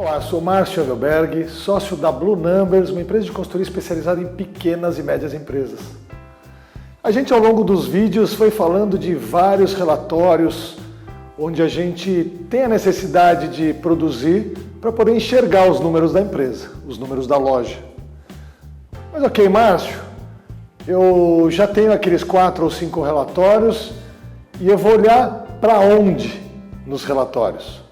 Olá, eu sou Márcio Evelberg, sócio da Blue Numbers, uma empresa de consultoria especializada em pequenas e médias empresas. A gente, ao longo dos vídeos, foi falando de vários relatórios onde a gente tem a necessidade de produzir para poder enxergar os números da empresa, os números da loja. Mas ok, Márcio, eu já tenho aqueles 4 ou 5 relatórios e eu vou olhar para onde nos relatórios?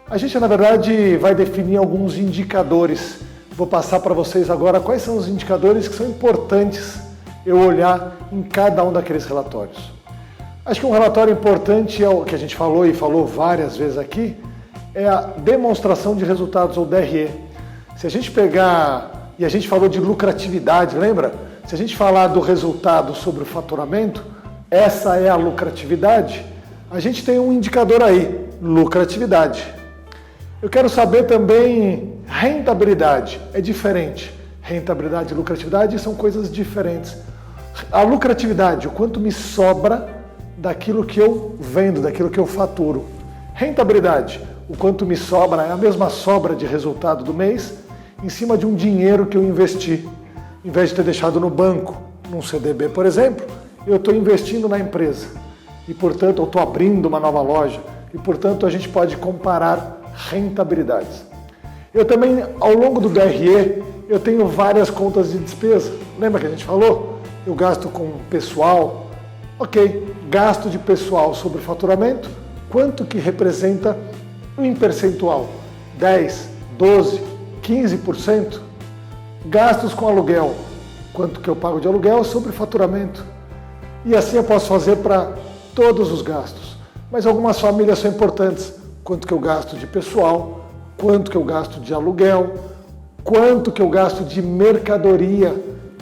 A gente, na verdade, vai definir alguns indicadores. Vou passar para vocês agora quais são os indicadores que são importantes eu olhar em cada um daqueles relatórios. Acho que um relatório importante é o que a gente falou e falou várias vezes aqui, é a demonstração de resultados, ou DRE. Se a gente pegar, e a gente falou de lucratividade, lembra? Se a gente falar do resultado sobre o faturamento, essa é a lucratividade, a gente tem um indicador aí, lucratividade. Eu quero saber também rentabilidade, é diferente. Rentabilidade e lucratividade são coisas diferentes. A lucratividade, o quanto me sobra daquilo que eu vendo, daquilo que eu faturo. Rentabilidade, o quanto me sobra, é a mesma sobra de resultado do mês, em cima de um dinheiro que eu investi. Em vez de ter deixado no banco, num CDB, por exemplo, eu estou investindo na empresa. E, portanto, eu estou abrindo uma nova loja. E, portanto, a gente pode comparar rentabilidades. Eu também, ao longo do DRE, eu tenho várias contas de despesa. Lembra que a gente falou? Eu gasto com pessoal. Ok, gasto de pessoal sobre faturamento, quanto que representa em percentual? 10, 12, 15%? Gastos com aluguel, quanto que eu pago de aluguel sobre faturamento? E assim eu posso fazer para todos os gastos. Mas algumas famílias são importantes. Quanto que eu gasto de pessoal, quanto que eu gasto de aluguel, quanto que eu gasto de mercadoria.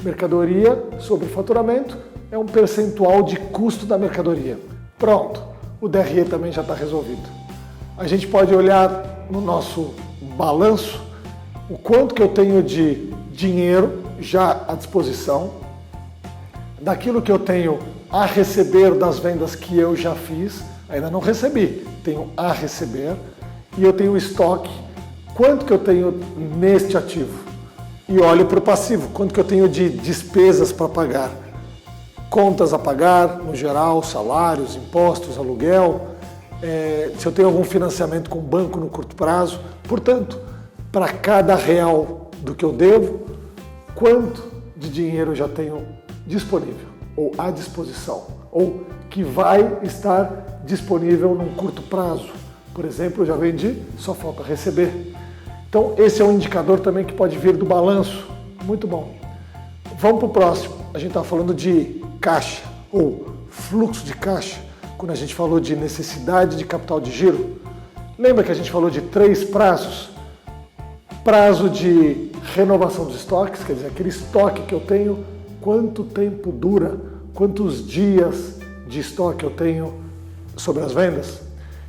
Mercadoria sobre faturamento é um percentual de custo da mercadoria. Pronto, o DRE também já está resolvido. A gente pode olhar no nosso balanço o quanto que eu tenho de dinheiro já à disposição, daquilo que eu tenho a receber das vendas que eu já fiz, ainda não recebi, tenho a receber, e eu tenho o estoque, quanto que eu tenho neste ativo. E olho para o passivo, quanto que eu tenho de despesas para pagar. Contas a pagar, no geral, salários, impostos, aluguel, se eu tenho algum financiamento com o banco no curto prazo. Portanto, para cada real do que eu devo, quanto de dinheiro eu já tenho disponível, ou à disposição, ou que vai estar disponível num curto prazo. Por exemplo, eu já vendi, só falta receber. Então, esse é um indicador também que pode vir do balanço. Muito bom. Vamos para o próximo. A gente está falando de caixa, ou fluxo de caixa, quando a gente falou de necessidade de capital de giro. Lembra que a gente falou de 3 prazos? Prazo de renovação dos estoques, quer dizer, aquele estoque que eu tenho, quanto tempo dura, quantos dias de estoque eu tenho sobre as vendas.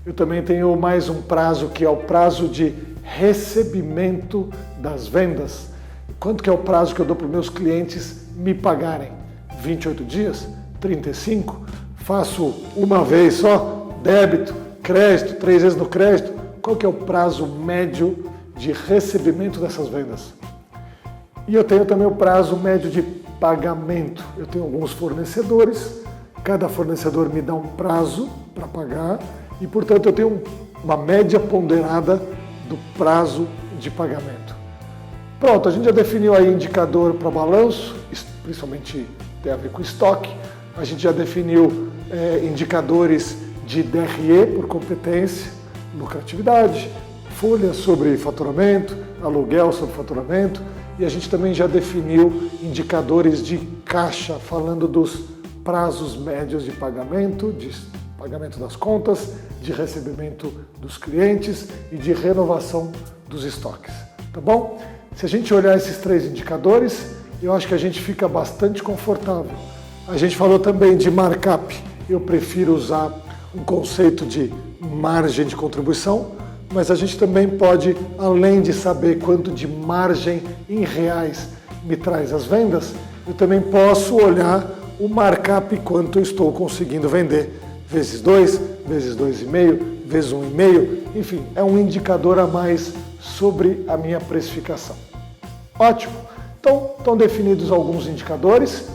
Eu também tenho mais um prazo que é o prazo de recebimento das vendas. Quanto que é o prazo que eu dou para os meus clientes me pagarem? 28 dias? 35? Faço uma vez só? Débito? Crédito? 3 vezes no crédito? Qual que é o prazo médio de recebimento dessas vendas? E eu tenho também o prazo médio de pagamento. Eu tenho alguns fornecedores, cada fornecedor me dá um prazo para pagar e, portanto, eu tenho uma média ponderada do prazo de pagamento. Pronto, a gente já definiu aí indicador para balanço, principalmente tem a ver com estoque. A gente já definiu indicadores de DRE por competência, lucratividade, folha sobre faturamento, aluguel sobre faturamento, e a gente também já definiu indicadores de caixa, falando dos prazos médios de pagamento das contas, de recebimento dos clientes e de renovação dos estoques. Tá bom? Se a gente olhar esses 3 indicadores, eu acho que a gente fica bastante confortável. A gente falou também de markup. Eu prefiro usar um conceito de margem de contribuição, mas a gente também pode, além de saber quanto de margem em reais me traz as vendas, eu também posso olhar o markup quanto eu estou conseguindo vender. Vezes 2, vezes 2,5, vezes 1,5, enfim, é um indicador a mais sobre a minha precificação. Ótimo! Então, estão definidos alguns indicadores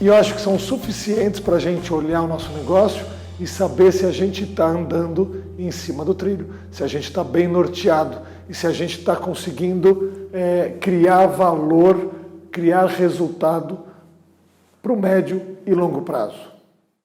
e eu acho que são suficientes para a gente olhar o nosso negócio e saber se a gente está andando em cima do trilho, se a gente está bem norteado e se a gente está conseguindo criar valor, criar resultado para o médio e longo prazo.